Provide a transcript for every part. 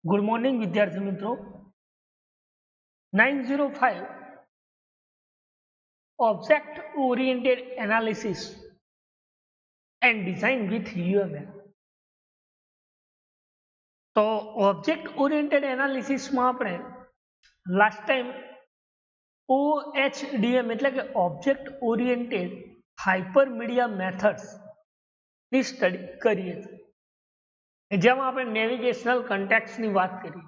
Good morning વિદ્યાર્થી મિત્રો 905 object oriented analysis and design with UML. તો ઓબ્જેક્ટ ઓરિએન્ટેડ એનાલિસિસમાં આપણે લાસ્ટ ટાઈમ OHDM એટલે કે ઓબ્જેક્ટ ઓરિએન્ટેડ હાઇપરમીડિયા મેથડ્સ ની સ્ટડી કરીએ છીએ, જેમાં આપણે નેવિગેશનલ કન્ટેક્સ્ટની વાત કરી.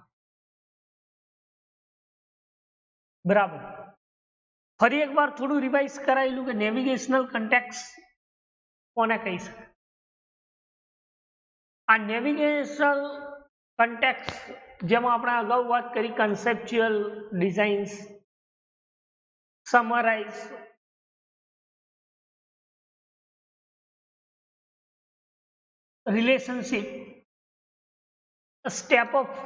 બરાબર. ફરી એકવાર થોડું રિવાઇઝ કરાયેલું કે નેવિગેશનલ કન્ટેક્સ્ટ કોને કહી શકાય. આ નેવિગેશનલ કન્ટેક્સ્ટ જેમાં આપણે અગાઉ વાત કરી conceptual, designs, summarise, relationship, step of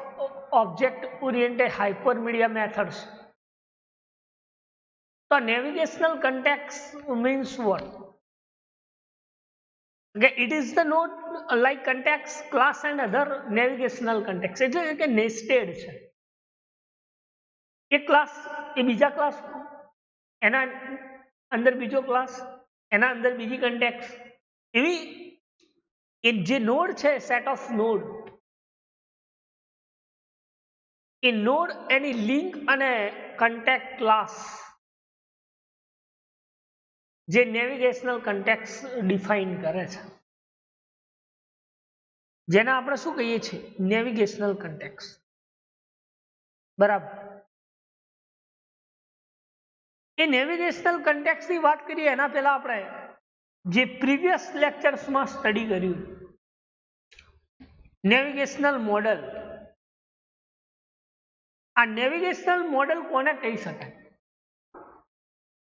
object oriented hypermedia methods. તો navigational context means what? Okay, it is the node like context, class and other navigational context. એટલે કે નેસ્ટેડ છે. એક ક્લાસ એ બીજા ક્લાસ, એના અંદર બીજો ક્લાસ, એના અંદર બીજી કન્ટેક્સ્ટ, એવી એક જે નોડ છે, set of node, A node any link અને કન્ટેક્ટ ક્લાસ જે નેવિગેશનલ કન્ટેક્સ્ટ ડિફાઇન કરે છે, જેને આપણે શું કહીએ છીએ? Navigational context. બરાબર. એ નેવિગેશનલ કન્ટેક્સ્ટની વાત કરીએ એના પહેલા આપણે જે પ્રીવિયસ લેક્ચર્સમાં સ્ટડી કર્યું નેવિગેશનલ મોડેલ. આ નેવિગેશનલ મોડેલ કોને કહી શકાય?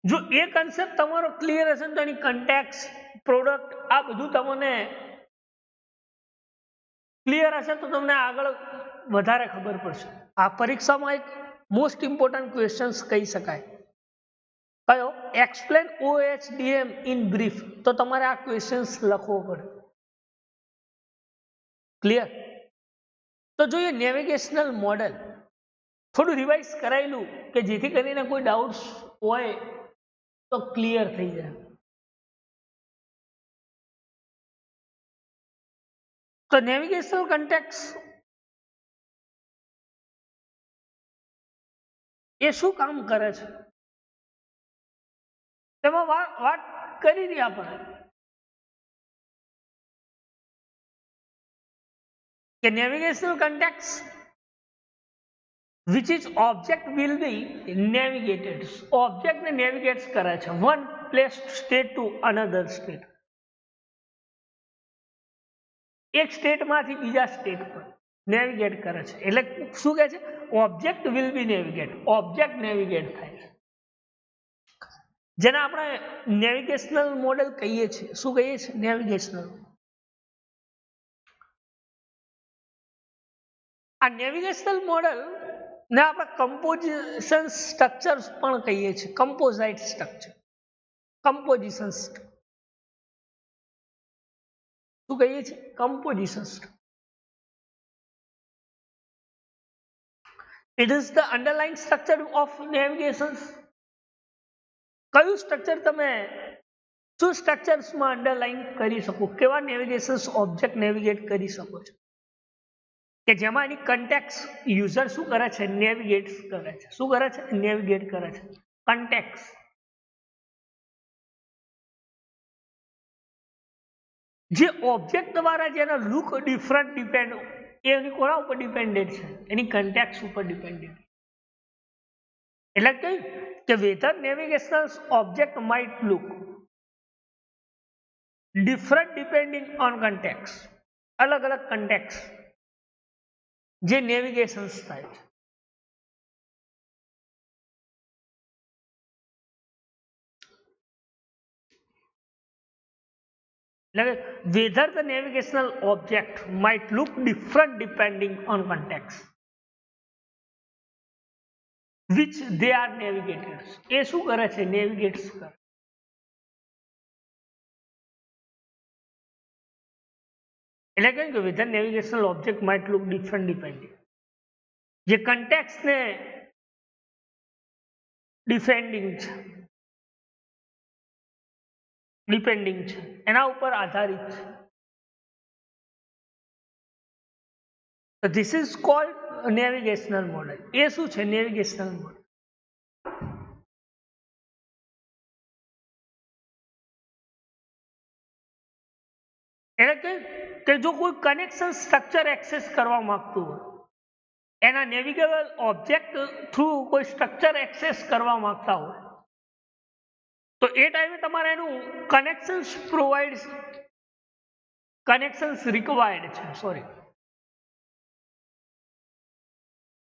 જો એ કન્સેપ્ટ તમારો ક્લિયર હશે ને તો એની કન્ટેક્સ્ટ, પ્રોડક્ટ, આ બધું તમને ક્લિયર હશે તો તમને આગળ વધારે ખબર પડશે. આ પરીક્ષામાં એક મોસ્ટ ઇમ્પોર્ટન્ટ ક્વેશ્ચન્સ કહી શકાય. કયો? Explain OHDM in brief. તો તમારે આ ક્વેશ્ચન્સ લખવો પડે. ક્લિયર? તો જોઈએ નેવિગેશનલ મોડેલ. થોડું રિવાઇઝ કરાયેલું કે જેથી કરીને કોઈ ડાઉટ્સ હોય તો ક્લિયર થઈ જાય. તો નેવિગેશનલ કન્ટેક્સ્ટ એ શું કામ કરે છે તેમાં વાત કરી હતી આપણે કે navigational context which is object will be navigated. Object ને નેવિગેટ કરે છે one place state to another state. એક સ્ટેટમાંથી બીજા સ્ટેટ પર નેવિગેટ કરે છે. એટલે શું કહે છે? Object will be navigate. Object navigate થાય છે, જેને આપણે નેવિગેશનલ મોડેલ કહીએ છીએ. શું કહીએ છીએ? નેવિગેશનલ. આ નેવિગેશનલ મોડેલ ને આપણે કમ્પોઝિશન સ્ટ્રક્ચર્સ પણ કહીએ છીએ. કમ્પોઝાઇટ સ્ટ્રક્ચર, કમ્પોઝિશન. શું કહીએ છીએ? Composition. It is the underline structure of navigation. કયું સ્ટ્રક્ચર તમે શું સ્ટ્રક્ચર્સમાં અંડરલાઇન કરી શકો? કેવા નેવિગેશન ઓબ્જેક્ટ નેવિગેટ કરી શકો છો કે જેમાં એની કન્ટેક્સ્ટ યુઝર શું કરે છે? નેવિગેટ કરે છે. શું કરે છે? નેવિગેટ કરે છે. કન્ટેક્સ્ટ. જે ઓબ્જેક્ટ દ્વારા જેનો લુક ડિફરન્ટ ડિપેન્ડ, એની કોના ઉપર ડિપેન્ડેન્ટ છે? એની કન્ટેક્સ્ટ ઉપર ડિપેન્ડેન્ટ. એટલે કે whether navigational object might look different depending on context. અલગ અલગ કન્ટેક્સ્ટ જે નેવિગેશન થાય છે. એટલે whether the navigational object might look different depending on context which they are navigated. એ શું કરે છે? નેવિગેટ્સ કરે. એટલે કે whether navigational object might look different depending. જે કન્ટેક્સ્ટ ને ડિપેન્ડિંગ છે એના ઉપર આધારિત છે. તો this is called navigational model. એ શું છે નેવિગેશનલ મોડેલ? એટલે કે જો કોઈ કનેક્શન સ્ટ્રક્ચર એક્સેસ કરવા માંગતું હોય, એના નેવિગેબલ ઓબ્જેક્ટ થ્રુ કોઈ સ્ટ્રક્ચર એક્સેસ કરવા માંગતા હોય, તો એ ટાઈમે તમારે એનું કનેક્શન્સ રિક્વાયર્ડ છે, સોરી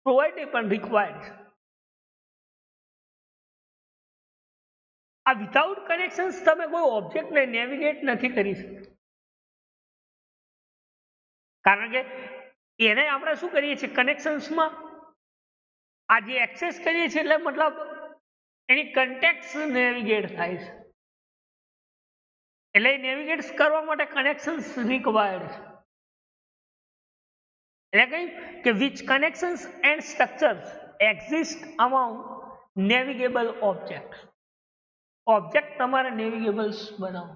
પ્રોવાઈડ નહીં પણ રિક્વાયર્ડ છે. આ વિધાઉટ કનેક્શન્સ તમે કોઈ ઓબ્જેક્ટને નેવિગેટ નથી કરી શકતા, કારણ કે એને આપણે શું કરીએ છીએ કનેક્શન્સમાં આ જે એક્સેસ કરીએ છીએ એટલે મતલબ એની કન્ટેક્ટ નેવિગેટ થાય છે, એટલે નેવિગેટ કરવા માટે કનેક્શન્સ રિક્વાયર્ડ છે. એટલે કઈ કે which connections and structures exist among navigable object. Object તમારે નેવિગેબલ્સ બનાવો,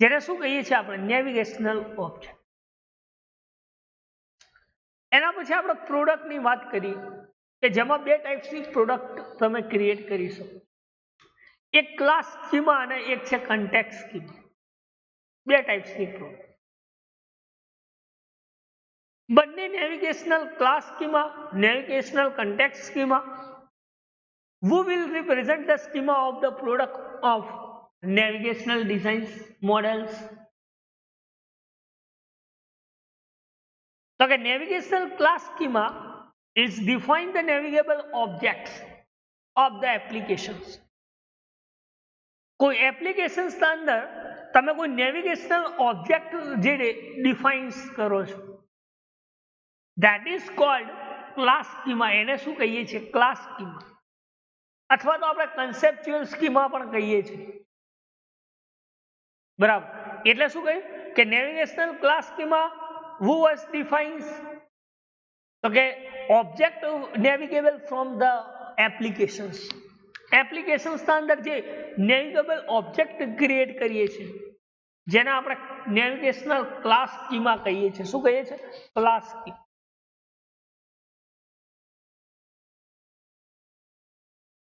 જેને શું કહીએ છીએ આપણે નેવિગેશનલ ઓબ્જેક્ટ. એના પછી આપણે પ્રોડક્ટની વાત કરીએ કે જેમાં બે ટાઈપ્સની પ્રોડક્ટ તમે ક્રિએટ કરી શકો. એક ક્લાસ સ્કીમા અને એક છે કન્ટેક્સ્ટ સ્કીમા. બે ટાઈપ્સની પ્રોડક્ટ. બંને navigational class schema, navigational context schema. Who will represent the schema of the product of navigational designs models? So, the navigational class schema is define the navigable objects of the applications. કોઈ applications ના અંદર તમે કોઈ navigational object જે defines કરો છો, that is called class schema. એને શું કહીએ છીએ ક્લાસ સ્કીમા, અથવા તો આપણે કન્સેપ્ચ્યુઅલ સ્કીમા પણ કહીએ છીએ, બરાબર. એટલે શું કહ્યું કે navigational class schema who was defines, તો કે object navigable from the applications. એપ્લિકેશન્સના અંદર જે નેવિગેબલ ઓબ્જેક્ટ ક્રિએટ કરીએ છીએ જેને આપણે નેવિગેશનલ ક્લાસ સ્કીમા કહીએ છીએ. શું કહીએ છીએ? Class schema.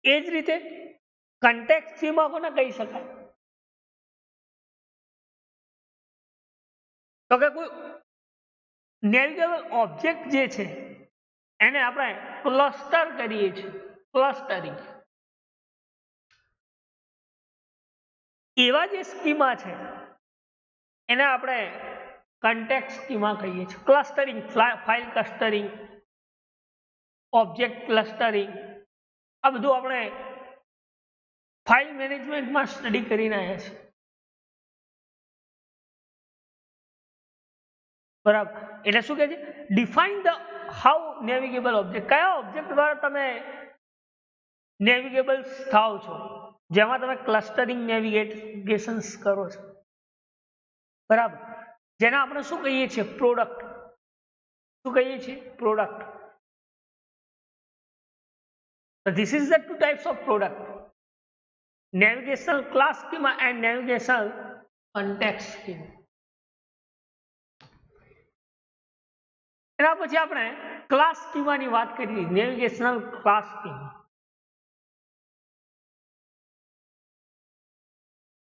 એ જ રીતે કન્ટેક્સ્ટ સ્કીમા કોને કહી શકાય? તો કે કોઈ નેવિગેબલ ઓબ્જેક્ટ જે છે એને આપણે ક્લસ્ટર કરીએ છીએ, ક્લસ્ટરિંગ. એવા જે સ્કીમા છે એને આપણે કન્ટેક્સ્ટ સ્કીમા કહીએ છીએ. Clustering, file clustering, object clustering, આ બધું આપણે ફાઇલ મેનેજમેન્ટમાં સ્ટડી કરીને આવ્યા છીએ, બરાબર. એટલે શું કહે છે? Define the how navigable object. કયા ઓબ્જેક્ટ દ્વારા તમે નેવિગેબલ થાવ છો, જેમાં તમે ક્લસ્ટરિંગ નેવિગેશન્સ કરો છો, બરાબર. જેને આપણે શું કહીએ છીએ? પ્રોડક્ટ. શું કહીએ છીએ? Product. This is the two types of product: navigational class schema and navigational context schema. એના પછી આપણે ક્લાસ સ્કીમાની વાત કરીએ. નેવિગેશનલ ક્લાસ સ્કીમા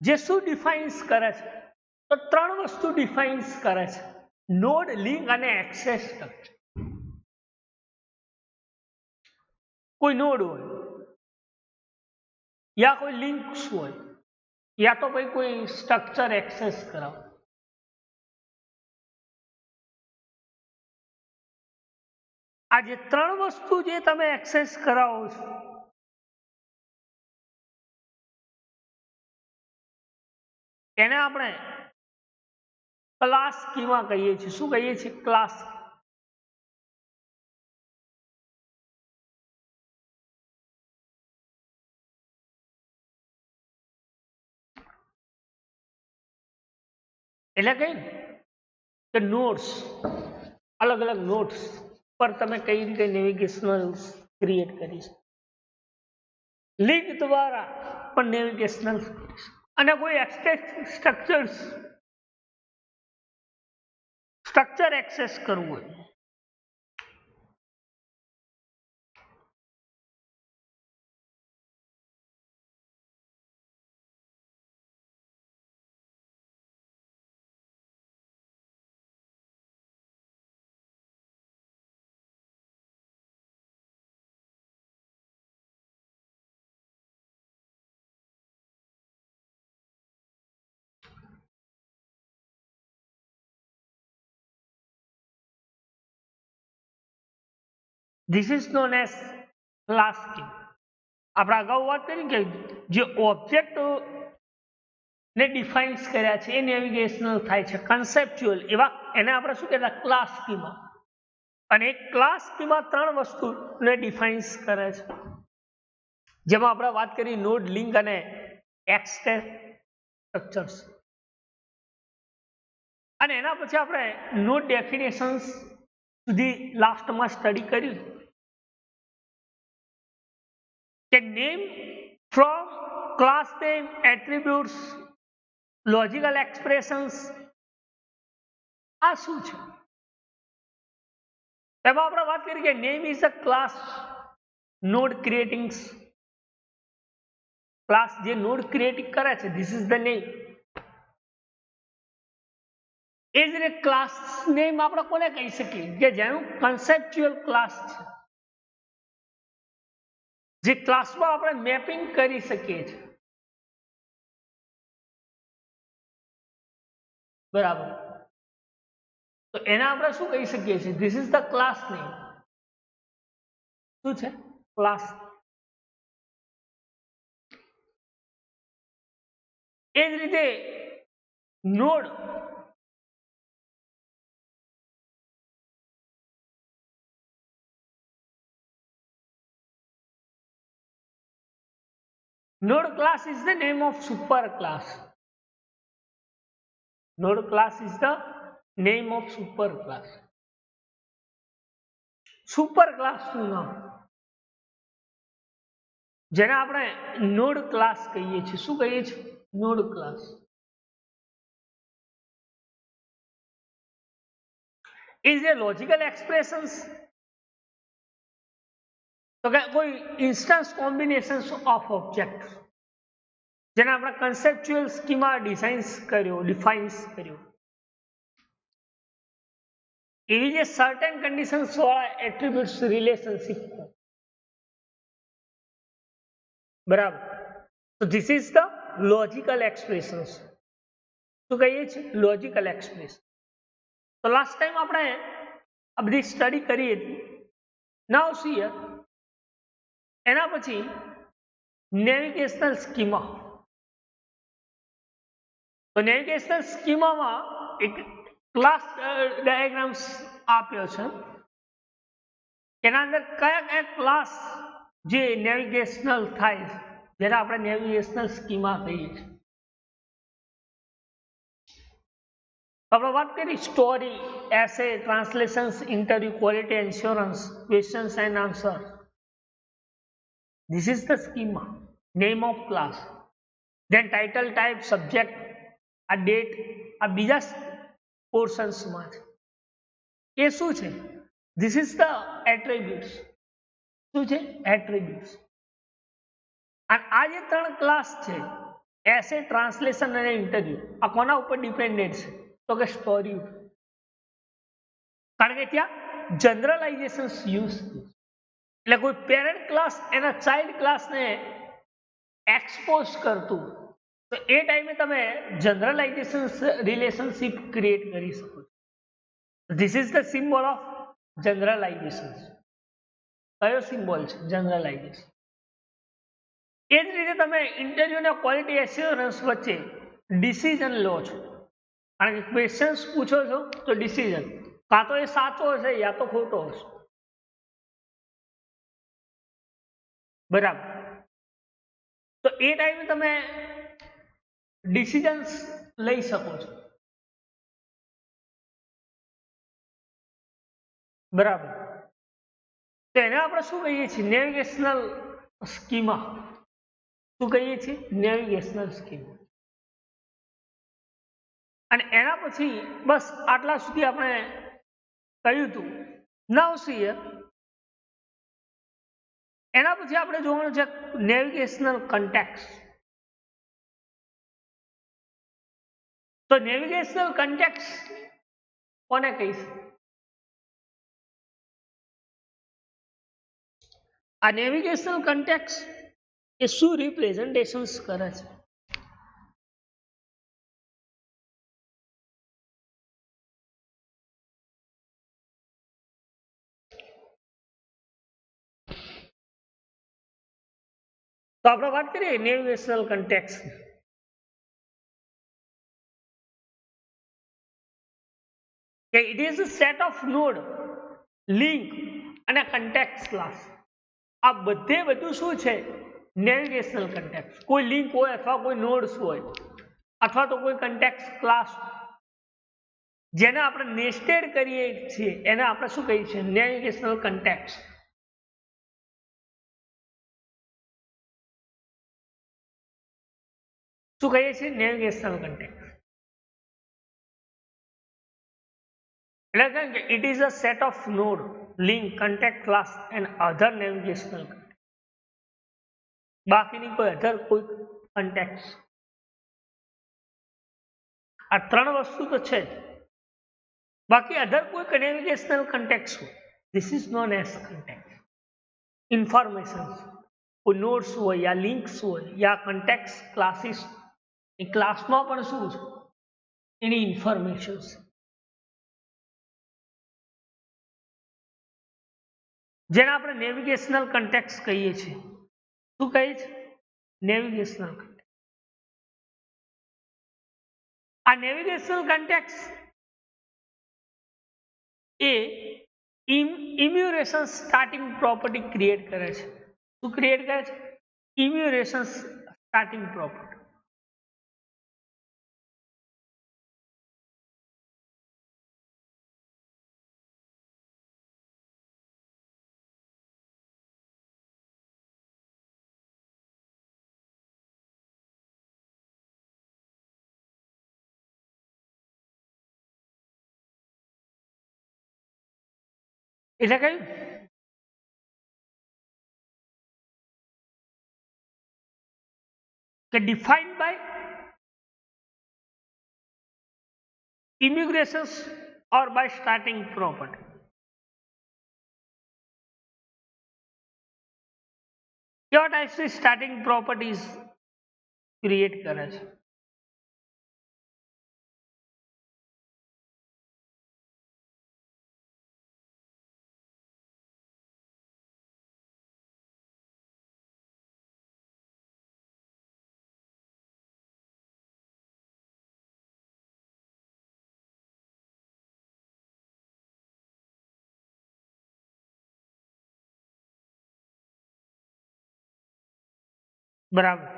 જે શું ડિફાઇન્સ કરે છે? તો ત્રણ વસ્તુ ડિફાઇન્સ કરે છે: નોડ, લિંક અને એક્સેસ સ્ટ્રક્ચર. કોઈ નોડ હોય, યા કોઈ લિંક્સ હોય, યા તો ભાઈ કોઈ સ્ટ્રક્ચર એક્સેસ કરાવો. આ જે ત્રણ વસ્તુ જે તમે એક્સેસ કરાવો છો એને આપણે ક્લાસ સ્કીમા કહીએ છીએ. શું કહીએ છીએ? ક્લાસ. એટલે કઈ કે નોડ્સ, અલગ અલગ નોડ્સ પર તમે કઈ રીતે નેવિગેશનલ ક્રિએટ કરી શકો, લિંક દ્વારા પણ નેવિગેશનલ અને કોઈ સ્ટ્રક્ચર એક્સેસ કરવું હોય, this is known as class scheme. આપણે અગાઉ વાત કરી કે જે ઓબ્જેક્ટ ને ડિફાઇન્સ કર્યા છે એ નેવિગેશનલ થાય છે, કન્સેપ્ચ્યુઅલ એવા એને આપણે શું કહેતા ક્લાસ સ્કીમા. અને એક ક્લાસ સ્કીમા 3 વસ્તુને ડિફાઇન્સ કરે છે, જેમાં આપણે વાત કરી નોડ, લિંક અને સ્ટ્રક્ચર્સ. અને એના પછી આપણે નોડ ડેફિનેશન્સ સુધી લાસ્ટમાં સ્ટડી કર્યું કે name, from, class name, attributes, logical expressions આ શું છે. એમાં આપણે વાત કરી કે name is a class node creating, class જે નોડ ક્રિએટ કરે છે, ધીસ ઇઝ ધ નેમ. એ જ રીતે ક્લાસ નેમ આપણે કોને કહી શકીએ કે જેનું કન્સેપ્ચ્યુઅલ ક્લાસ છે, જે ક્લાસમાં આપણે મેપિંગ કરી શકીએ છીએ. બરાબર, તો એને આપણે શું કહી શકીએ છીએ, this is the class name. શું છે? ક્લાસ. એ જ રીતે node node class is the name of super class. Node class is the name of super class. Super ક્લાસનું નામ જેને આપણે નોડ ક્લાસ કહીએ છીએ. શું કહીએ છીએ? Node class. Is A logical expressions, તો કે કોઈ ઇન્સ્ટન્સ કોમ્બિનેશન્સ ઓફ ઓબ્જેક્ટ જેને આપણે કન્સેપ્ચ્યુઅલ સ્કીમા ડિફાઇન્સ કર્યો, એવી જે સર્ટેન કન્ડિશન્સ વાળા એટ્રીબ્યુટ્સ રિલેશનશિપ. બરાબર, તો this is the logical expressions. શું કહીએ છીએ? Logical expression. તો લાસ્ટ ટાઈમ આપણે આ બધી સ્ટડી કરી હતી. નાઉ સી હિયર, એના પછી નેવિગેશનલ સ્કીમા. તો નેવિગેશનલ સ્કીમામાં એક ક્લાસ ડાયાગ્રામ્સ આપ્યો છે, એના અંદર કયા કયા ક્લાસ જે નેવિગેશનલ થાય છે, જેને આપણે નેવિગેશનલ સ્કીમા કહીએ છીએ. આપણે વાત કરી story, essay, translations, interview, quality assurance, questions and answer. This is the schema, name of class, then title, type, subject, a date, આ બીજા પોર્શન્સમાં છે. એ શું છે? This is the attributes. શું છે? Attributes. અને આ જે 3 ક્લાસ છે, એસે, ટ્રાન્સલેશન અને ઇન્ટરવ્યુ, આ કોના ઉપર ડિપેન્ડન્ટ છે? તો કે સ્ટોરી ઉપર. કારણ કે ત્યાં જનરલાઇઝેશન્સ યુઝ છે. એટલે કોઈ પેરેન્ટ ક્લાસ એના ચાઇલ્ડ ક્લાસને એક્સપોઝ કરતું, તો એ ટાઈમે તમે જનરલાઇઝેશન રિલેશનશિપ ક્રિએટ કરી શકો છો. This is the symbol of generalisation. કયો સિમ્બોલ છે? જનરલાઇઝેશન. એ જ રીતે તમે ઇન્ટરવ્યુ અને ક્વોલિટી એશ્યોરન્સ વચ્ચે ડિસિઝન લો છો. કારણ કે ક્વેશ્ચન્સ પૂછો છો તો ડિસિઝન કાં તો એ સાચો હશે યા તો ખોટો હશે. બરાબર, તો એ ટાઈમે તમે ડિસિઝન્સ લઈ શકો છો. બરાબર, તો એને આપણે શું કહીએ છીએ? Navigational schema. શું કહીએ છીએ? Navigational schema. અને એના પછી બસ આટલા સુધી આપણે કહ્યું હતું. નાઉ સી હિયર, એના પછી આપણે જોવાનું છે નેવિગેશનલ કન્ટેક્સ્ટ. તો નેવિગેશનલ કન્ટેક્સ્ટ કોને કહીશું? આ નેવિગેશનલ કન્ટેક્સ્ટ એ શું રિપ્રેઝન્ટેશન્સ કરે છે? તો આપણે વાત કરીએ નેવિગેશનલ કન્ટેક્સ્ટ. કે it is a set of node, link અને કન્ટેક્ટ ક્લાસ. આ બધું શું છે? Navigational contact. કોઈ લિંક હોય અથવા કોઈ નોડ્સ હોય અથવા તો કોઈ કન્ટેક્ટ ક્લાસ જેને આપણે નેસ્ટેડ કરીએ છીએ એને આપણે શું કહીએ છીએ? Navigational contact. શું કહીએ છીએ? Navigational contact. એટલે કે it is a set of node, link, contact class and other navigational. બાકીની કોઈ અધર કોઈ કન્ટેક્ટ. આ ત્રણ વસ્તુ તો છે જ. બાકી અધર કોઈ નેવિગેશનલ કન્ટેક્ટ હોય, this is known as contact. Information, કોઈ નોડ્સ હોય યા લિંક્સ હોય યા કન્ટેક્ટ ક્લાસીસ, એ ક્લાસમાં પણ શું છે? એની ઇન્ફોર્મેશન. જેને આપણે નેવિગેશનલ કન્ટેક્ટ કહીએ છીએ. શું કહીએ છીએ? Navigational contact. આ નેવિગેશનલ કન્ટેક્ટ એ ઇમ્યુરેશન સ્ટાર્ટિંગ પ્રોપર્ટી ક્રિએટ કરે છે. શું ક્રિએટ કરે છે? Enumeration starting property. એટલે કયું? કે defined by immigrations or by starting property. કેવા ટાઈપ્સની સ્ટાર્ટિંગ પ્રોપર્ટીઝ ક્રિએટ કરે છે? બરાબર.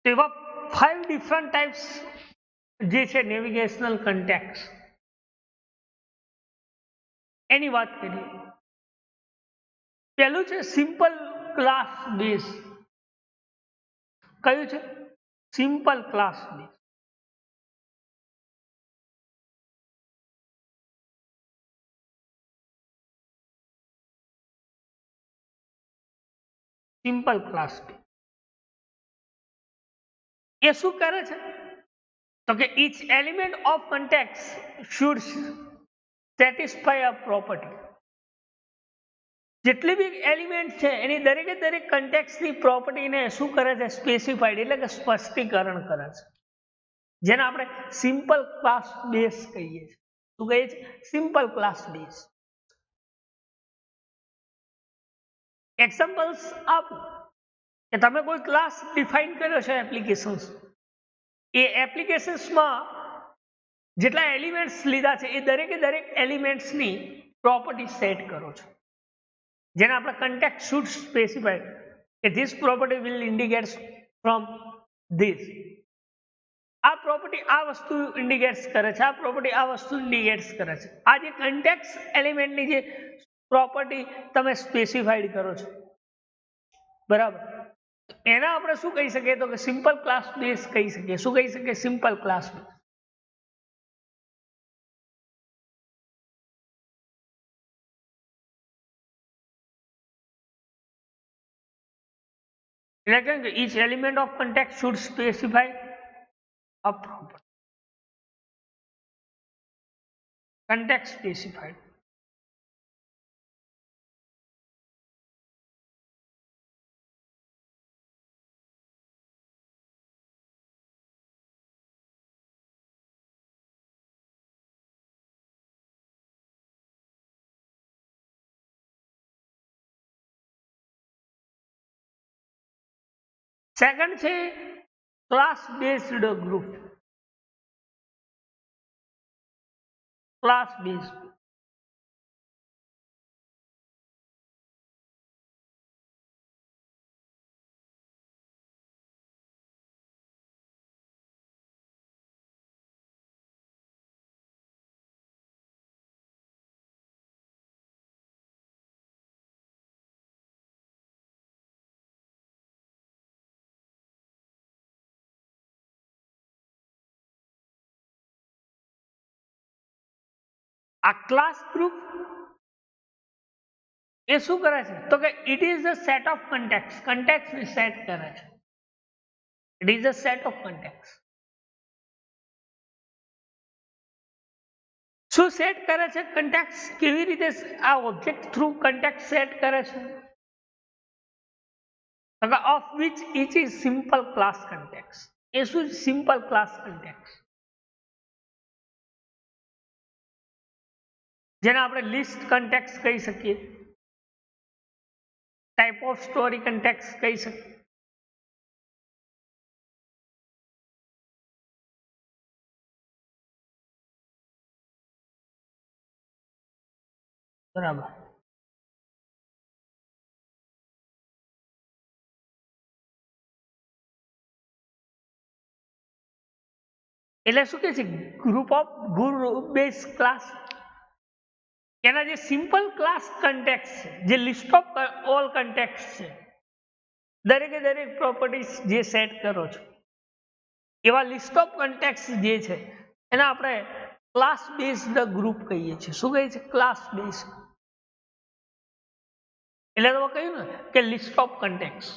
એવા 5 ડિફરન્ટ ટાઈપ્સ જે છે નેવિગેશનલ કન્ટેક્ટ, એની વાત કરીએ. પહેલું છે સિમ્પલ ક્લાસ બેઝ. કયું છે? Simple class base. Simple class base એ શું કરે છે? તો કે each element of context should satisfy a property. જેટલી બી એલિમેન્ટ છે એની દરેકે દરેક કન્ટેક્સ્ટની પ્રોપર્ટીને શું કરે છે? સ્પેસિફાઈડ એટલે કે સ્પષ્ટીકરણ કરે છે. જેને આપણે સિમ્પલ ક્લાસ બેઝ કહીએ છીએ. શું કહીએ છીએ? Simple class base. એક્ઝામ્પલ્સ આપો કે તમે કોઈ ક્લાસ ડિફાઇન કર્યો છે એપ્લિકેશન્સ, એ એપ્લિકેશન્સમાં જેટલા એલિમેન્ટ્સ લીધા છે એ દરેકે દરેક એલિમેન્ટ્સની પ્રોપર્ટી સેટ કરો છો, જેને આપણે કન્ટેક્ટ શુડ સ્પેસિફાય કે this property will indicates from this. આ પ્રોપર્ટી આ વસ્તુ ઇન્ડિકેટ્સ કરે છે, આ પ્રોપર્ટી આ વસ્તુ ઇન્ડિકેટ્સ કરે છે. આ જે કન્ટેક્ટ એલિમેન્ટની જે પ્રોપર્ટી તમે સ્પેસિફાઈડ કરો છો, બરાબર, એના આપણે શું કહી શકીએ તો કે સિમ્પલ ક્લાસ બેઝ કહી શકીએ. શું કહી શકીએ? Simple class base. એટલે કેમ કે each element of context should specify a property. Context specified. Second છે class based group. Class base આ ક્લાસ ગ્રુપ એ શું કરે છે તો કે it is a set of contact. Contact ને સેટ કરે છે. It is a set of contact. શું સેટ કરે છે કન્ટેક્ટ? કેવી રીતે આ ઓબ્જેક્ટ થ્રુ કન્ટેક્ટ સેટ કરે છે? Of which each is simple class contact. એ શું સિમ્પલ ક્લાસ કન્ટેક્ટ? જેને આપણે લિસ્ટ કન્ટેક્ટ કહી શકીએ, ટાઈપ ઓફ સ્ટોરી કન્ટેક્ટ કહી શકીએ. બરાબર. એટલે શું કે છે ગ્રુપ ઓફ બેઝ ક્લાસ. એના જે સિમ્પલ ક્લાસ કન્ટેક્ટ છે, જે લિસ્ટ ઓફ ઓલ કન્ટેક્ટ છે, દરેકે દરેક પ્રોપર્ટીઝ જે સેટ કરો છો, એવા લિસ્ટ ઓફ કન્ટેક્ટ જે છે એને આપણે ક્લાસ બેઝડ ગ્રુપ કહીએ છીએ. શું કહીએ છીએ? Class base. એટલે તો કહ્યું ને કે લિસ્ટ ઓફ કન્ટેક્ટ.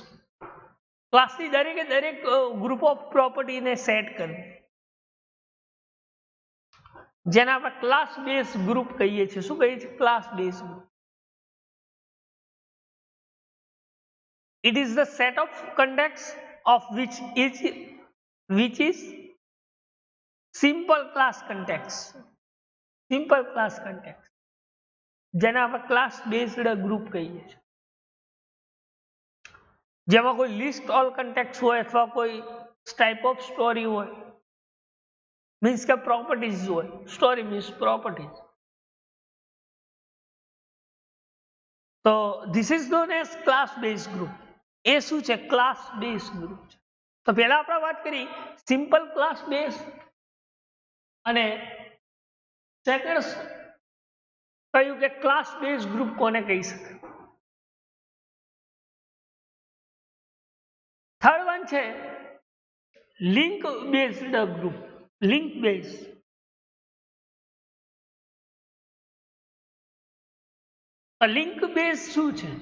ક્લાસની દરેકે દરેક ગ્રુપ ઓફ પ્રોપર્ટીને સેટ કરવી, જેને આપણે ક્લાસ બેઝ ગ્રુપ કહીએ છીએ. શું કહીએ છીએ? Class base group. It is the set of contexts of which is simple class context. Simple class context. જેને આપણે ક્લાસ બેઝડ ગ્રુપ કહીએ છીએ. જેમાં કોઈ લિસ્ટ ઓલ કન્ટેક્ટ હોય અથવા કોઈ ટાઈપ ઓફ સ્ટોરી હોય, મીન્સ કે પ્રોપર્ટીઝ હોય. Story means properties. તો this is known as class base group. એ શું છે? ક્લાસ બેઝ ગ્રુપ છે. તો પહેલા આપણે વાત કરી સિમ્પલ ક્લાસ બેઝ, અને સેકન્ડ કહ્યું કે ક્લાસ બેઝ ગ્રુપ કોને કહી શકાય. થર્ડ વન છે link based group. Link base. Link base શું છે?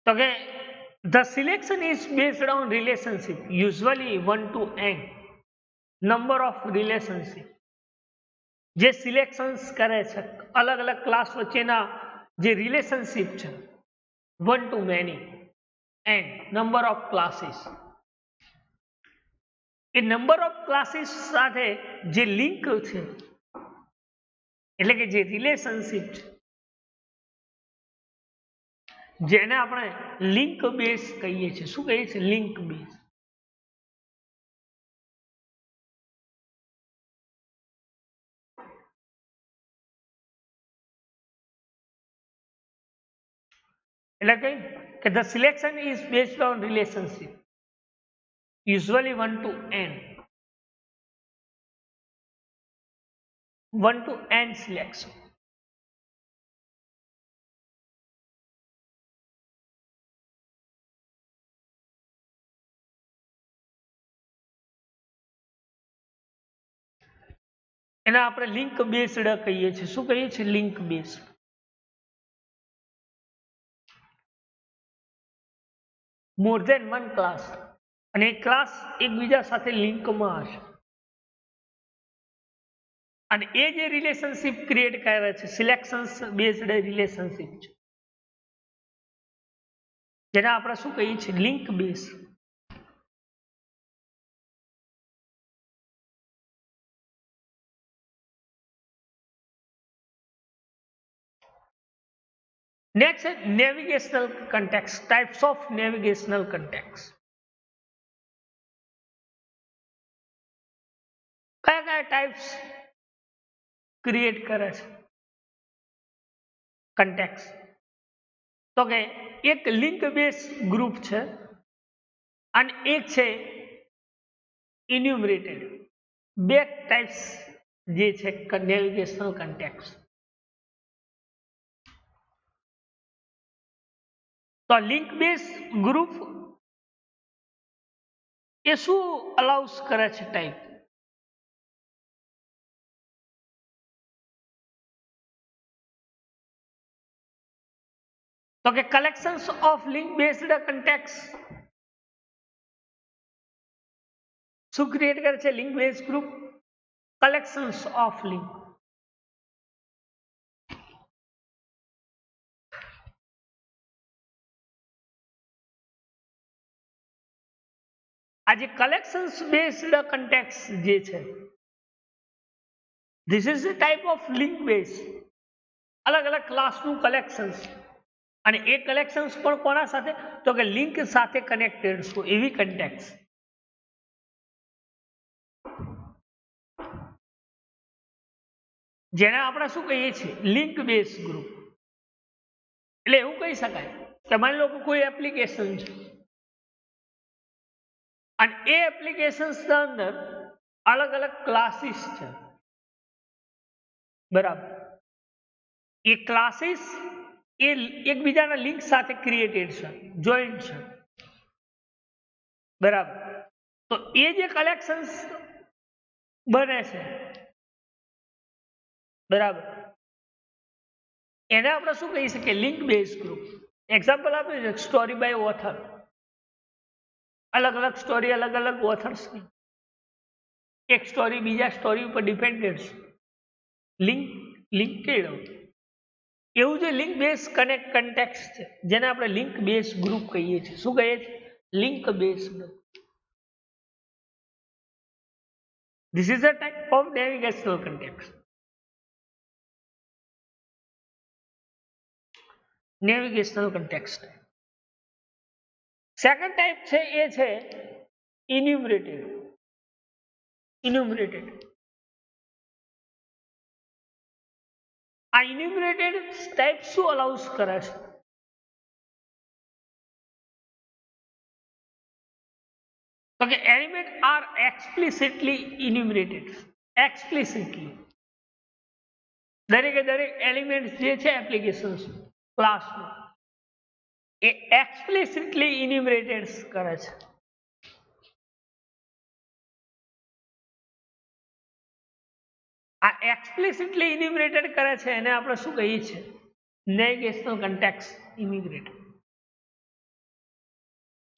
તો કે the selection is based on relationship, usually 1 to n number of relationship. જે સિલેક્શન્સ કરે છે અલગ અલગ ક્લાસ વચ્ચેના જે રિલેશનશિપ છે, 1 to many n number of classes. A number of classes સાથે જે લિંક છે, એટલે કે જે રિલેશનશિપ છે, જેને આપણે લિંક બેઝ કહીએ છીએ. શું કહીએ છીએ? Link base. એટલે કે the selection is based on relationship, usually 1 to n, 1 to n selection. એને આપણે લિંક બેઝડ કહીએ છીએ. શું કહીએ છીએ? Link based. More than one class, અને એ ક્લાસ એકબીજા સાથે લિંકમાં હશે, અને એ જે રિલેશનશિપ ક્રિએટ કરે છે સિલેક્શન બેઝડ રિલેશનશિપ છે, જેને આપણે શું કહીએ છીએ? Link base. નેક્સ્ટ છે navigational context. Types of navigational context. કયા કયા ટાઈપ્સ ક્રિએટ કરે છે કન્ટેક્સ્ટ? તો કે એક લિંક બેઝ ગ્રુપ છે અને એક છે ઇન્યુમરેટેડ. બે ટાઈપ્સ જે છે નેવિગેશનલ કન્ટેક્સ્ટ. તો લિંક બેઝ ગ્રુપ એ શું અલાઉસ કરે છે ટાઈપ? તો કે collections of link based context શું ક્રિએટ કરે છે? Link base group collections of link. આ જે કલેક્શન્સ બેઝડ કન્ટેક્સ્ટ જે છે, this is the type of link base. અલગ અલગ ક્લાસનું કલેક્શન્સ, અને એ કલેક્શન્સ પણ કોના સાથે? તો કે લિંક સાથે કનેક્ટેડ છે એવી કન્ટેક્સ્ટ. જેને આપણે શું કહીએ છીએ? Link base group. એટલે એવું કહી શકાય કે માની લો કે કોઈ એપ્લિકેશન છે અને એ એપ્લિકેશન્સના અંદર અલગ અલગ ક્લાસીસ છે, બરાબર? એ ક્લાસીસ એ એકબીજાના લિંક સાથે ક્રિએટેડ છે, જોઈન્ટ છે, બરાબર? તો એ જે કલેક્શન્સ બને છે, બરાબર, એને આપણે શું કહી શકીએ? Link base group. એક્ઝામ્પલ આપ્યું છે સ્ટોરી બાય ઓથર. અલગ અલગ સ્ટોરી, અલગ અલગ ઓથર્સની. એક સ્ટોરી બીજા સ્ટોરી ઉપર ડિપેન્ડેડ છે, લિંકેડ. એવું જે લિંક બેઝ કન્ટેક્સ્ટ છે જેને આપણે લિંક બેઝ ગ્રુપ કહીએ છીએ. શું કહીએ છીએ? Link base group. This is a type of navigational context. Navigational context. Second type છે એ છે ઇન્યુમરેટેડ. ઇન્યુમરેટેડ. આ ઇન્યુમરેટેડ ટાઈપ શું અલાઉસ કરે છે? તો કે એલિમેન્ટ આર એક્સપ્લિસિટલી ઇન્યુમરેટેડ. એક્સપ્લિસિટલી દરેકે દરેક એલિમેન્ટ જે છે એપ્લિકેશન ક્લાસનું એ એક્સપ્લિસિટલી ઇન્યુમરેટેડ કરે છે. આ એક્સપ્લિસિટલી ઇન્યુમરેટેડ કરે છે એને આપણે શું કહીએ છીએ? Navigational context ઇન્યુમરેટેડ.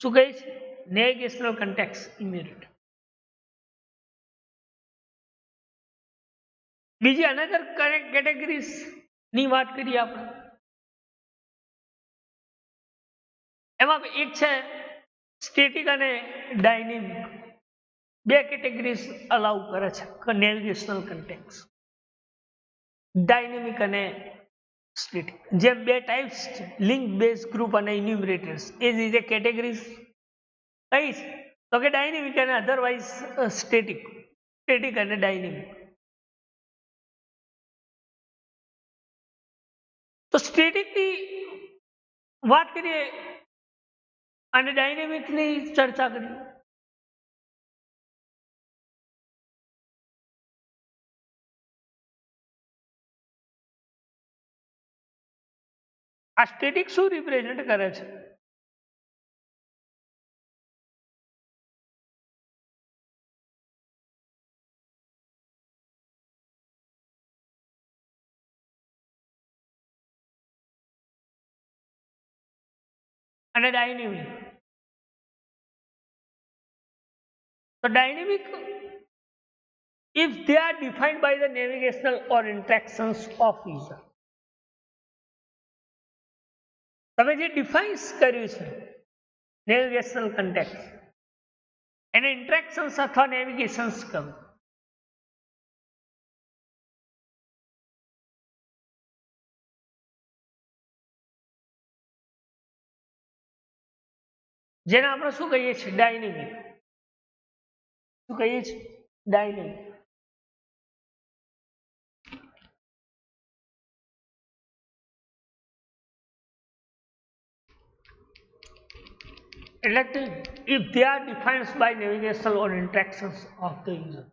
શું કહીએ છીએ? Navigational context ઇન્યુમરેટેડ. બીજી અનધર કેટેગરીઝ ની વાત કરીએ આપણે. એમાં એક છે સ્ટેટિક અને ડાયનેમિક. બે કેટેગરીઝ અલાઉ કરે છે નેવિગેશનલ કન્ટેક્સ્ટ. ડાયનેમિક અને સ્ટેટિક. જેમ બે ટાઈપ્સ છે લિંક બેઝ ગ્રુપ અને ઇન્યુમરેટર્સ, એ જ રીતે કેટેગરીઝ કઈ છે? તો કે ડાયનેમિક અને અધરવાઇઝ સ્ટેટિક. સ્ટેટિક અને ડાયનેમિક. તો સ્ટેટિકની વાત કરીએ અને ડાયનેમિકની ચર્ચા કરીએ. આ સ્ટેટિક શું રિપ્રેઝેન્ટ કરે છે? અને ડાયનેમિક. તો dynamic if they are defined by the navigational or interactions of user. તમે જે ડિફાઇન્સ કર્યું છે નેવિગેશનલ કન્ટેક્ટ એને ઇન્ટરેક્શન્સ અથવા નેવિગેશન્સ કહો. જેને આપણે શું કહીએ છીએ? ડાયનેમિક. શું કહીએ છીએ? ડાયનેમિક. એટલે કે if they are defined by navigational or interactions of the user.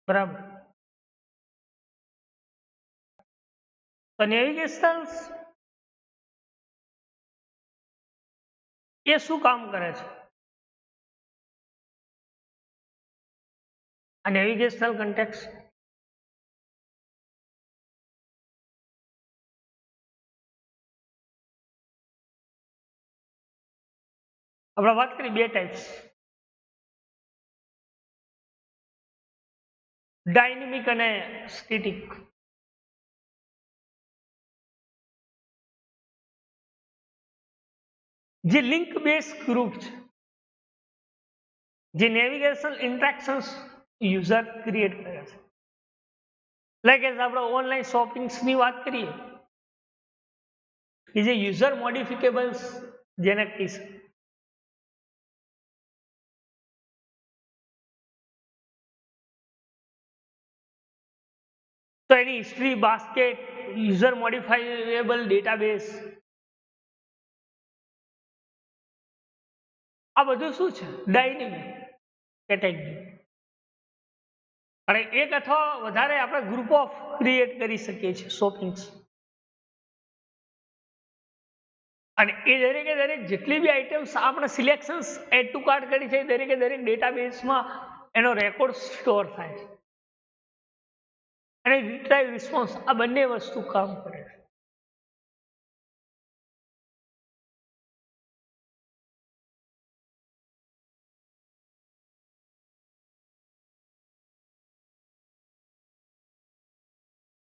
બરાબર. તો નેવિગેશનલ એ શું કામ કરે છે? આ નેવિગેશનલ કન્ટેક્ટ આપણે વાત કરી બે ટાઈપ્સ, ડાયનેમિક અને સ્ટેટિક. જે લિંક બેઝ ગ્રુપ છે, જે નેવિગેશન ઇન્ટરેક્શન્સ યુઝર ક્રિએટ કરે છે. લાઈક એઝ આપણે ઓનલાઈન શોપિંગ્સની વાત કરીએ કે જે યુઝર મોડિફિકેબલ્સ જેને કહી શકે. તો એની history, basket, user modifiable database, આ બધું શું છે? Dynamic category. અને એક અથવા વધારે આપણે ગ્રુપ ઓફ ક્રિએટ કરી શકીએ છીએ શોપિંગ્સ. અને એ દરેકે દરેક જેટલી બી આઇટમ્સ આપણે સિલેક્શન્સ એડ ટુ કાર્ટ કરી છે દરેકે દરેક ડેટાબેઝમાં એનો રેકોર્ડ સ્ટોર થાય છે. અને રિટ્રાઈવ રિસ્પોન્સ આ બંને વસ્તુ કામ કરે છે.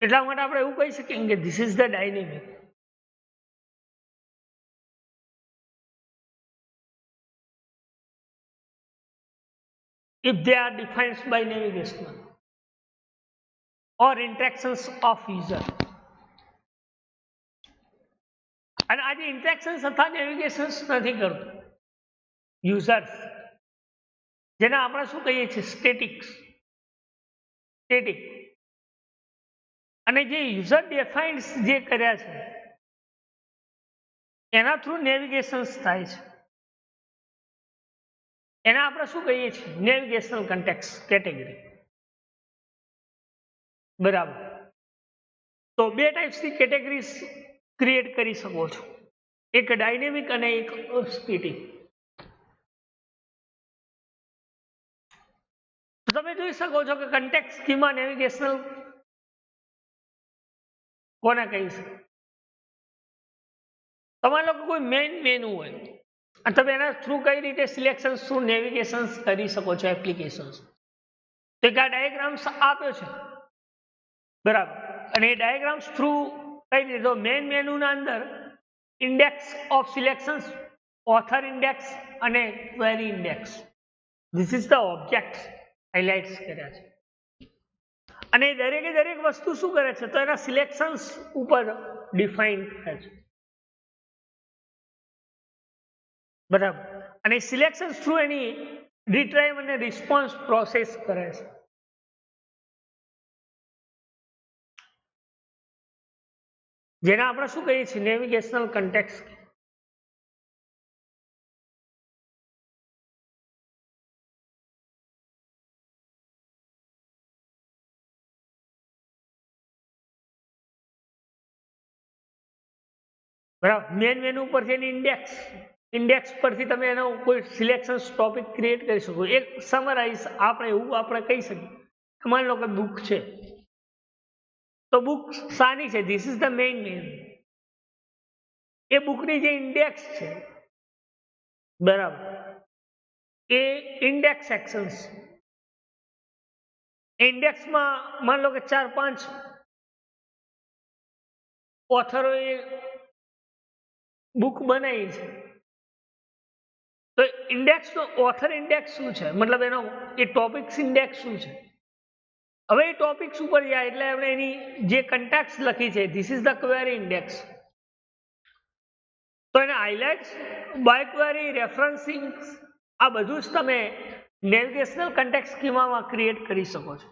એટલા માટે આપણે એવું કહી શકીએ કે this is the dynamic. if they are defined by navigational or interactions of user. અને આજે ઇન્ટરેક્શન્સ અથવા નેવિગેશન્સ નથી કરતું યુઝર્સ, જેને આપણે શું કહીએ છીએ? સ્ટેટિક. અને જે યુઝર ડિફાઇન્ડ જે કર્યા છે એના થ્રુ નેવિગેશન્સ થાય છે. એને આપણે શું કહીએ છીએ? Navigational contact category. બરાબર. તો બે ટાઈપ્સની કેટેગરીઝ ક્રિએટ કરી શકો છો, એક ડાયનેમિક અને એક સ્ટેટિક. તમે જોઈ શકો છો કે કન્ટેક્ટ સ્કીમા નેવિગેશનલ કોને કહી છે? તમારે લોકો કોઈ મેઇન મેનુ હોય અને તમે એના થ્રુ કઈ રીતે સિલેક્શન થ્રુ નેવિગેશન કરી શકો છો એપ્લિકેશન્સ. તો એક આ ડાયાગ્રામ્સ આપ્યો છે, બરાબર. અને એ ડાયાગ્રામ્સ થ્રુ કઈ રીતે? તો મેઇન મેનુના અંદર index of selections, author index અને query index, this is the object highlights કર્યા છે. અને દરેકે દરેક વસ્તુ શું કરે છે? તો એના સિલેક્શન્સ ઉપર ડિફાઇન થાય છે, બરાબર. અને સિલેક્શન થ્રુ એની રિટ્રાઈવ અને રિસ્પોન્સ પ્રોસેસ કરે છે. જેને આપણે શું કહીએ છીએ નેવિગેશનલ કન્ટેક્સ્ટ. બરાબર. મેન મેનુ પરથી એની ઇન્ડેક્સ પરથી તમે એનો કોઈ સિલેક્શન ટોપિક ક્રિએટ કરી શકો. એક સમરાઇઝ આપણે કહી શકીએ. માની લો કે બુક છે તો બુક શાની છે? This is the main. એ બુકની જે ઇન્ડેક્સ છે બરાબર એ ઇન્ડેક્સ સેક્શન્સ. ઇન્ડેક્સમાં માની લો કે 4-5 ઓથરોએ બુક બનાવી છે તો ઇન્ડેક્સનો ઓથર ઇન્ડેક્સ શું છે? મતલબ એનો એ ટોપિક્સ ઇન્ડેક્સ શું છે? હવે એ ટોપિક્સ ઉપર જાય એટલે આપણે એની જે કન્ટેક્સ લખી છે this is the query index. તો એને હાઇલાઇટ્સ, બાય ક્વેરી, રેફરન્સિંગ આ બધું જ તમે નેવિગેશનલ કન્ટેક્સ્ટ સ્કીમામાં ક્રિએટ કરી શકો છો.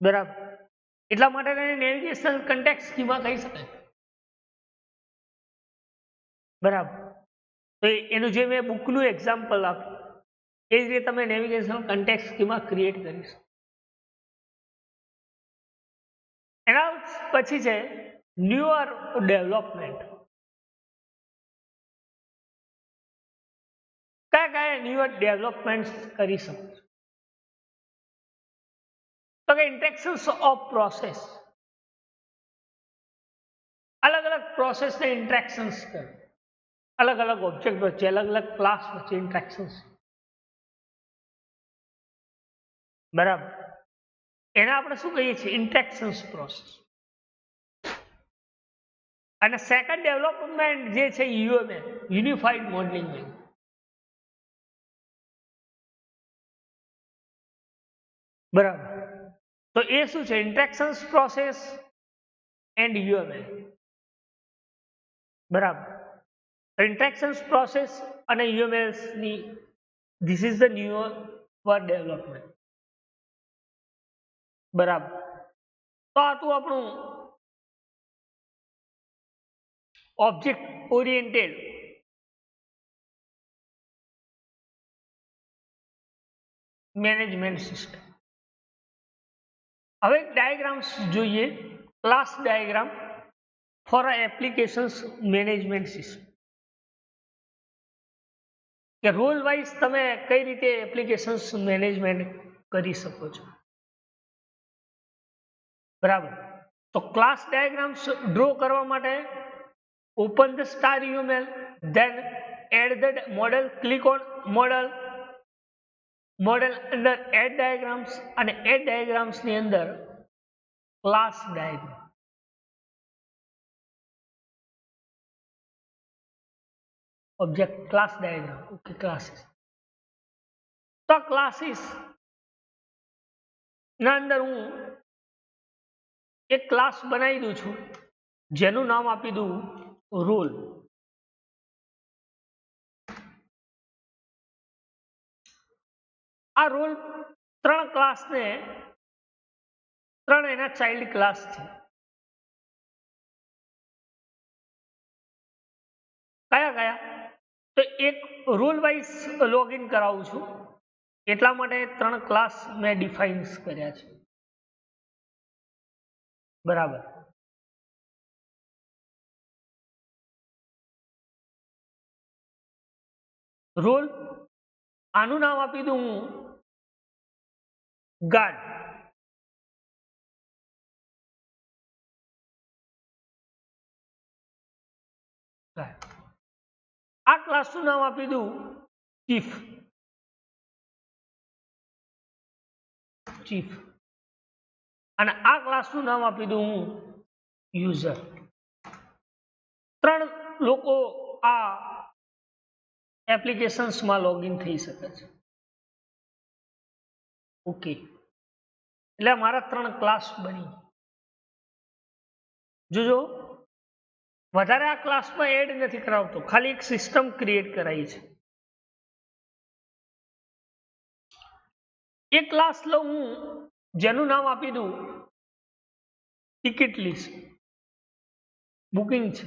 બરાબર. એટલા માટે તેને નેવિગેશનલ કન્ટેક્સ્ટ સ્કીમા કહી શકાય. બરાબર. તો એનું જે મેં બુકનું એક્ઝામ્પલ આપ્યું એ જ રીતે તમે નેવિગેશનલ કન્ટેક્સ્ટ સ્કીમા ક્રિએટ કરી શકો. એના પછી છે ન્યુઅર ડેવલપમેન્ટ. કયા ન્યુઅર ડેવલપમેન્ટ કરી શકો છો? તો કે ઇન્ટેક્શન્સ ઓફ પ્રોસેસ. અલગ અલગ પ્રોસેસને ઇન્ટરેક્શન્સ કરે. અલગ અલગ ઓબ્જેક્ટ વચ્ચે, અલગ અલગ ક્લાસ વચ્ચે ઇન્ટરેક્શન્સ. બરાબર. એને આપણે શું કહીએ છીએ? ઇન્ટરેક્શન્સ પ્રોસેસ. અને સેકન્ડ ડેવલપમેન્ટ જે છે યુએમએલ, યુનિફાઈડ મોડેલિંગ લેંગ્વેજ. બરાબર. તો એ શું છે? ઇન્ટરેક્શન્સ પ્રોસેસ એન્ડ યુએમએલ. બરાબર. ઇન્ટરેક્શન્સ પ્રોસેસ અને યુએમએલ ની this is the newer development. બરાબર. તો આ હતું આપણું ઓબ્જેક્ટ ઓરિએન્ટેડ મેનેજમેન્ટ સિસ્ટમ. હવે ડાયાગ્રામ્સ જોઈએ. Class diagram for applications management system. કે રોલ વાઇઝ તમે કઈ રીતે એપ્લિકેશન્સ મેનેજમેન્ટ કરી શકો છો. બરાબર. તો ક્લાસ ડાયાગ્રામ્સ ડ્રો કરવા માટે open the star UML, then add the model, click on model અંદર એડ ડાયાગ્રામ્સ અને એડ ડાયાગ્રામ્સ ની અંદર class diagram. Object class diagram. Okay, classes. તો ક્લાસીસ ના અંદર હું એક ક્લાસ બનાવી દઉં છું જેનું નામ આપી દઉં રોલ. આ રોલ 3 ક્લાસને 3 એના ચાઇલ્ડ ક્લાસ છે. કયા? તો એક રોલ વાઇઝ લોગિન કરાવું છું એટલા માટે 3 ક્લાસ મેં ડિફાઇન્સ કર્યા છે. બરાબર. રોલ, આનું નામ આપી દઉં હું ગાર્ડ. આ ક્લાસનું નામ આપી દઉં ચીફ. અને આ ક્લાસનું નામ આપી દઉં હું યુઝર. 3 લોકો આ એપ્લિકેશન્સમાં લોગિન થઈ શકે છે. ઓકે, એટલે મારા 3 ક્લાસ બની. જોજો વધારે આ ક્લાસમાં એડ નથી કરાવતો, ખાલી એક સિસ્ટમ ક્રિએટ કરાવી છે. એક ક્લાસ લઉં હું જેનું નામ આપી દઉં ટિકિટ લિસ્ટ, બુકિંગ છે,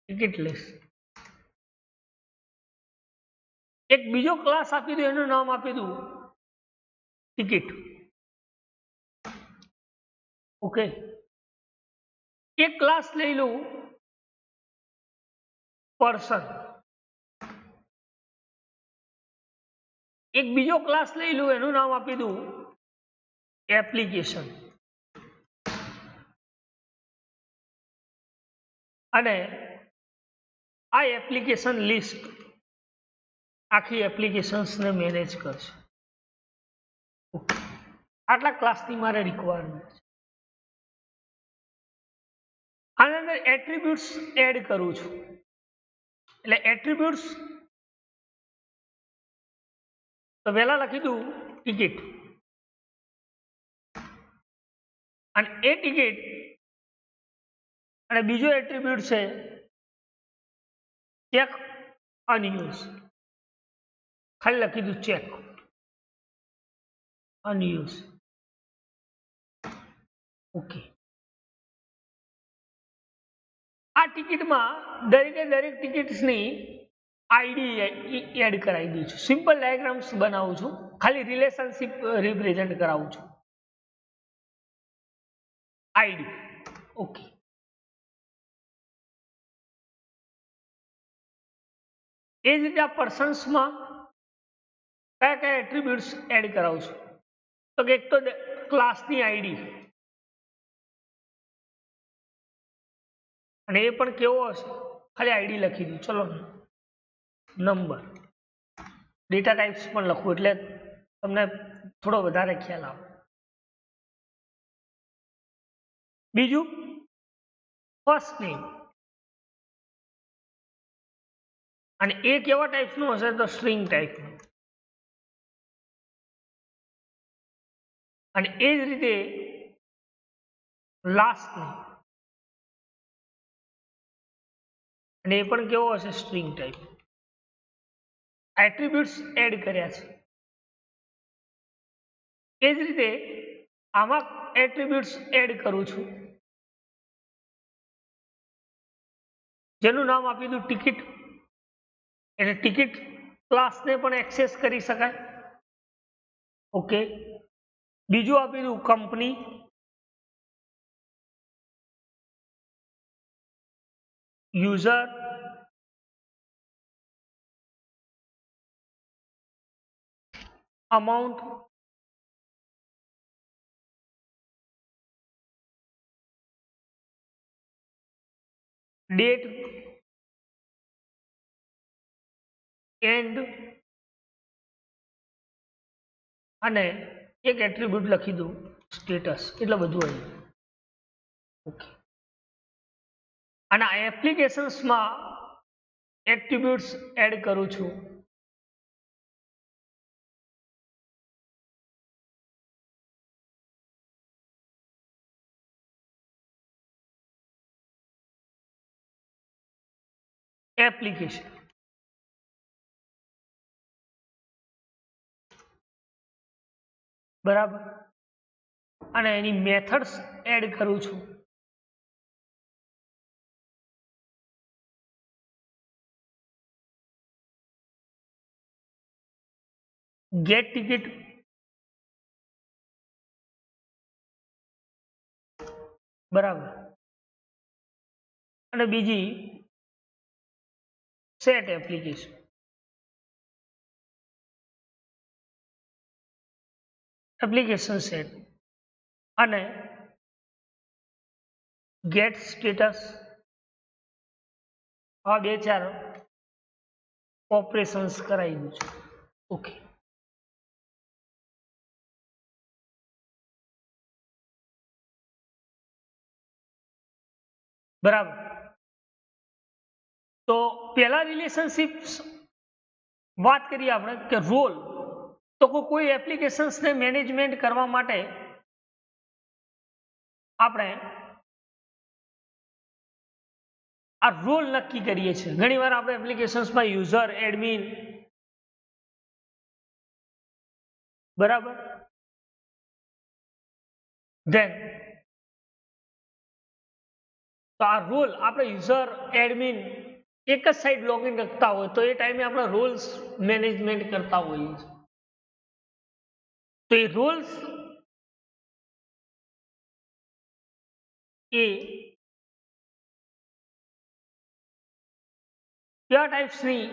ટિકિટ લિસ્ટ. એક બીજો ક્લાસ આપી દો, એનું નામ આપી દઉં ટિકિટ. ઓકે, એક ક્લાસ લઈ લઉં પર્સન, એક બીજો ક્લાસ લઈ લઉં, એનું નામ આપી દઉં એપ્લિકેશન, અને આ એપ્લિકેશન લિસ્ટ આખી એપ્લિકેશન્સને મેનેજ કરશે. આટલા ક્લાસની મારે રિક્વાયરમેન્ટ છે. આની અંદર એટ્રીબ્યુટ્સ એડ કરું છું, એટલે એટ્રીબ્યુટ્સ તો પહેલા લખી દઉં ટિકિટ, અને એ ટિકિટ અને બીજો એટ્રીબ્યુટ છે ચેક અનયુઝ, ખાલી લખી દઉં ચેક અનયુઝ. ઓકે, આ ટિકિટમાં દરેકે દરેક ટિકિટ્સની આઈડી એડ કરાવી દઉં છું. સિમ્પલ ડાયાગ્રામ્સ બનાવું છું, ખાલી રિલેશનશિપ રિપ્રેઝન્ટ કરાવું છું. આઈડી. ઓકે, એ જ રીતે આ પર્સન્સમાં કયા કયા એટ્રીબ્યુટ્સ એડ કરાવું છું, તો કે એક તો ક્લાસની આઈડી, અને એ પણ કેવો હશે, ખાલી આઈડી લખી દઉં. ચલો, નંબર, ડેટા ટાઈપ્સ પણ લખું એટલે તમને થોડો વધારે ખ્યાલ આવે. બીજું ફર્સ્ટ નેમ, અને એ કેવા ટાઈપ્સનું હશે, તો સ્ટ્રિંગ ટાઈપનું. અને એ જ રીતે લાસ્ટ નેમ, અને એ પણ કેવો હશે, સ્ટ્રિંગ ટાઈપ. એટ્રીબ્યુટ્સ એડ કર્યા છે. એ જ રીતે આમાં એટ્રીબ્યુટ્સ એડ કરું છું, જેનું નામ આપી દઉં ટિકિટ, એટલે ટિકિટ ક્લાસને પણ એક્સેસ કરી શકાય. ઓકે, બીજું આપી દઉં company, user, amount, date, and, અને એક એટ્રીબ્યુટ લખી દઉં સ્ટેટસ. એટલે બધું હોય. ઓકે, અને આ એપ્લિકેશન્સમાં એટ્રીબ્યુટ્સ એડ કરું છું. એપ્લિકેશન, બરાબર, અને એની મેથડ્સ એડ કરું છું. ગેટ ટિકિટ, બરાબર, અને બીજી સેટ એપ્લિકેશન. એપ્લિકેશન સેટ અને ગેટ સ્ટેટસ, આ બે ચાર ઓપરેશન્સ કરાવી દઉં છું. ઓકે, બરાબર. તો પહેલા રિલેશનશિપ્સ વાત કરીએ આપણે કે રોલ, તો કોઈ એપ્લિકેશન્સને મેનેજમેન્ટ કરવા માટે આપણે આ રોલ નક્કી કરીએ છીએ. ઘણીવાર આપણે એપ્લિકેશન્સમાં યુઝર, એડમિન, બરાબર, ધેન તો આ રોલ આપણે યુઝર એડમિન એક જ સાઈડ લોગિન રખતા હોય તો એ ટાઈમે આપણે રોલ્સ મેનેજમેન્ટ કરતા હોઈએ છીએ. તો એ રોલ્સ એ કયા ટાઈપ્સની,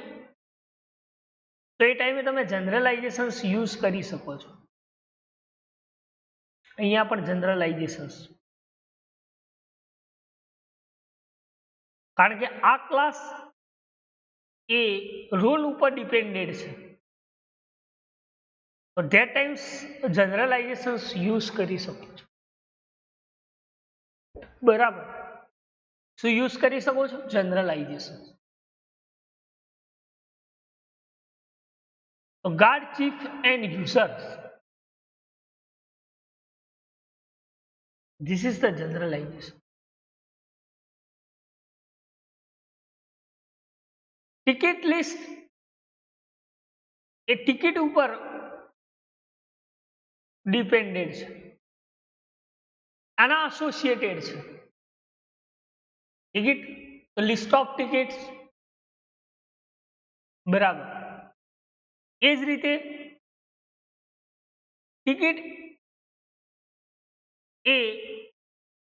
તો એ ટાઈમે તમે જનરલાઇઝેશન્સ યુઝ કરી શકો છો. અહીંયા પણ જનરલાઇઝેશન્સ, કારણ કે આ ક્લાસ એ રોલ ઉપર ડિપેન્ડેડ છે. તો ધેટ ટાઈમ્સ જનરલાઇઝેશન્સ યુઝ કરી શકો છો. બરાબર, શું યુઝ કરી શકો છો? જનરલાઇઝેશન. તો guard chief and users, this is the generalisation. Ticket list A ticket ઉપર ડિપેન્ડેડ છે, આના એસોસિએટેડ છે. ટિકિટ, લિસ્ટ ઓફ ટિકિટ્સ, બરાબર. એ જ રીતે ટિકિટ એ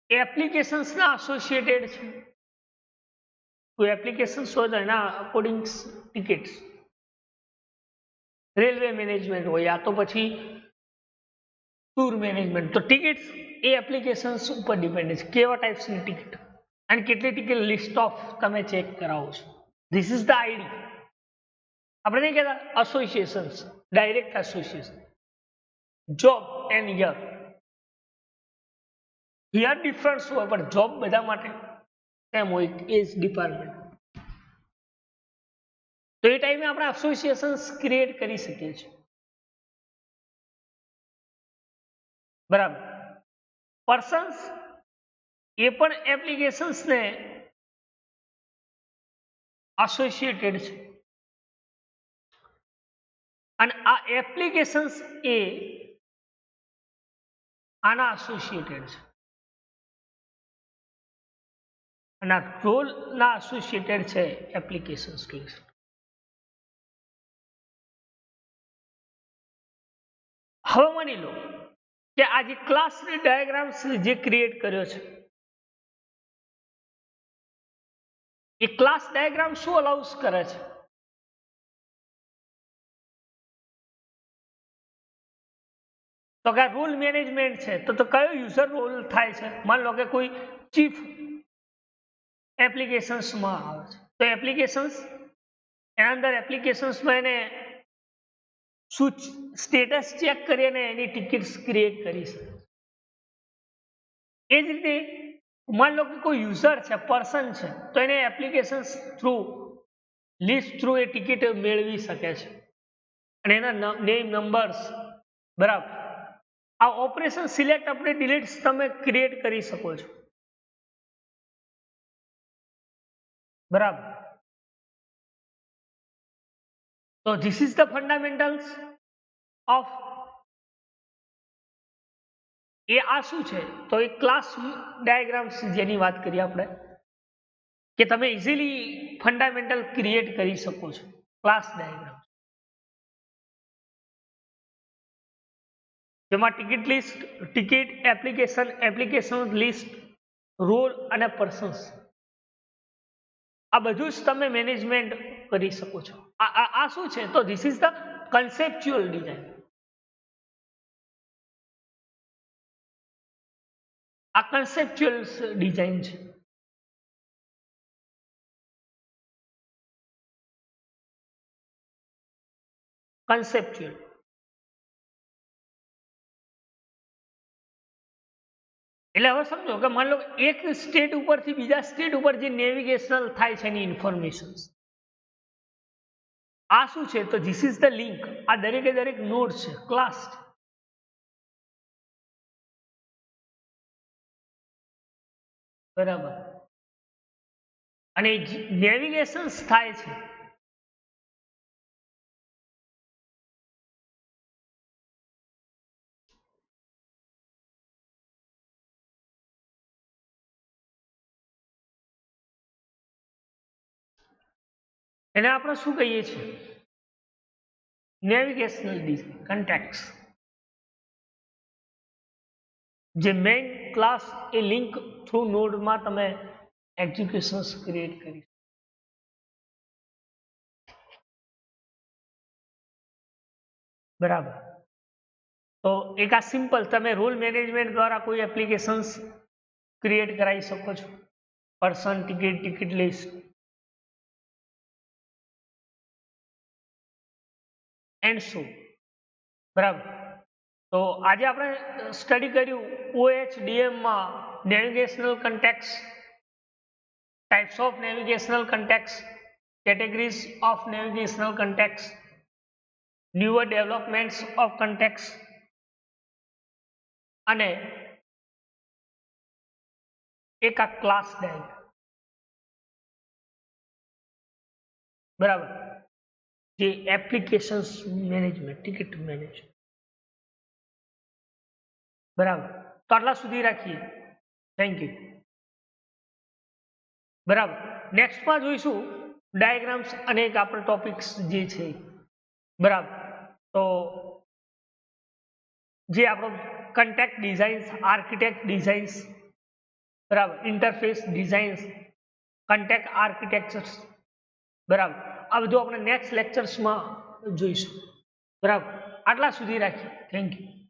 એપ્લિકેશન્સના એસોસિએટેડ છે. કોઈ એપ્લિકેશન્સ હોય તો એના અકોર્ડિંગ ટિકિટ્સ, રેલવે મેનેજમેન્ટ હોય યા તો પછી ટૂર મેનેજમેન્ટ. તો ટિકિટ્સ એ એપ્લિકેશન્સ ઉપર ડિપેન્ડ છે, કેવા ટાઈપ્સની ટિકિટ અને કેટલી ટિકિટ લિસ્ટ ઓફ તમે ચેક કરાવો છો. This is the ID. આપણે નહીં કહેતા associations, direct association. Job and year, year difference હોય પણ જોબ બધા માટે સેમ હોય, એજ ડિપાર્ટમેન્ટ. તો એ ટાઈમે આપણે એસોસિએશન્સ ક્રિએટ કરી શકીએ છીએ. બરાબર. પર્સન્સ એ પણ એપ્લિકેશન્સને એસોસિએટેડ છે અને આ એપ્લિકેશન્સ એ આના એસોસિએટેડ છે અને આ રોલના એસોસિએટેડ છે એપ્લિકેશન્સ લિસ્ટ. હવે માની લો કે આ જે ક્લાસની ડાયાગ્રામ્સ જે ક્રિએટ કર્યો છે, એ ક્લાસ ડાયાગ્રામ શું અલાઉસ કરે છે? તો કે રૂલ મેનેજમેન્ટ છે. તો કયો યુઝર રોલ થાય છે? માન લો કે કોઈ ચીફ એપ્લિકેશન્સમાં આવે છે, તો એપ્લિકેશન્સ એના અંદર એપ્લિકેશન્સમાં એને શું સ્ટેટસ ચેક કરી અને એની ટિકિટ્સ ક્રિએટ કરી શકે. એ જ રીતે માન લો કે કોઈ યુઝર છે, પર્સન છે, તો એને applications through list through a ticket મેળવી શકે છે અને એના નેમ, નંબર્સ, બરાબર. આ ઓપરેશન સિલેક્ટ, અપડેટ, ડિલીટ તમે ક્રિએટ કરી શકો છો. બરાબર. તો this is the fundamentals of એ. આ શું છે? તો એ ક્લાસ ડાયાગ્રામ્સ જેની વાત કરીએ આપણે, કે તમે ઇઝીલી ફંડામેન્ટલ ક્રિએટ કરી શકો છો. ક્લાસ ડાયાગ્રામ જેમાં ticket list, ticket, application, application list, role અને પર્સન્સ, આ બધું જ તમે મેનેજમેન્ટ કરી શકો છો. આ શું છે? તો this is the conceptual design. આ કન્સેપ્ચ્યુઅલ ડિઝાઇન છે. કન્સેપ્ચ્યુઅલ. એટલે હવે સમજો કે માન લો એક સ્ટેટ ઉપરથી બીજા સ્ટેટ ઉપર જે નેવિગેશનલ થાય છે એની ઇન્ફોર્મેશન, આ શું છે? તો ધીસ ઇઝ ધ લિંક. આ દરેકે દરેક નોડ છે, ક્લાસ છે. બરાબર. અને નેવિગેશન્સ થાય છે એને આપણે શું કહીએ છીએ? Navigational design કન્ટેક્સ. જે મેઇન ક્લાસ એ લિંક થ્રુ નોડમાં તમે એક્ઝિક્યુશન્સ ક્રિએટ કરી. બરાબર. તો એક આ સિમ્પલ તમે રોલ મેનેજમેન્ટ દ્વારા કોઈ એપ્લિકેશન્સ ક્રિએટ કરાવી શકો છો. Person, ticket, ticket list and so. બરાબર. તો આજે આપણે સ્ટડી કર્યું OHDM માં navigational contexts, types of navigational contexts, categories of navigational contexts, newer developments of contexts અને એક આ ક્લાસ ડાયાગ્રામ. બરાબર. જે એપ્લિકેશન્સ મેનેજમેન્ટ, ટિકિટ મેનેજમેન્ટ. બરાબર. તો આટલા સુધી રાખીએ. Thank you. બરાબર. નેક્સ્ટમાં જોઈશું ડાયાગ્રામ્સ અને એક આપણો ટોપિક્સ જે છે. બરાબર. તો જે આપણો કન્ટેક્ટ ડિઝાઇન્સ, આર્કિટેક્ટ ડિઝાઇન્સ, બરાબર, ઇન્ટરફેસ ડિઝાઇન્સ, કન્ટેક્ટ આર્કિટેક્ચર્સ, બરાબર, આ બધું આપણે નેક્સ્ટ લેક્ચર્સમાં જોઈશું. બરાબર. આટલા સુધી રાખીએ. Thank you.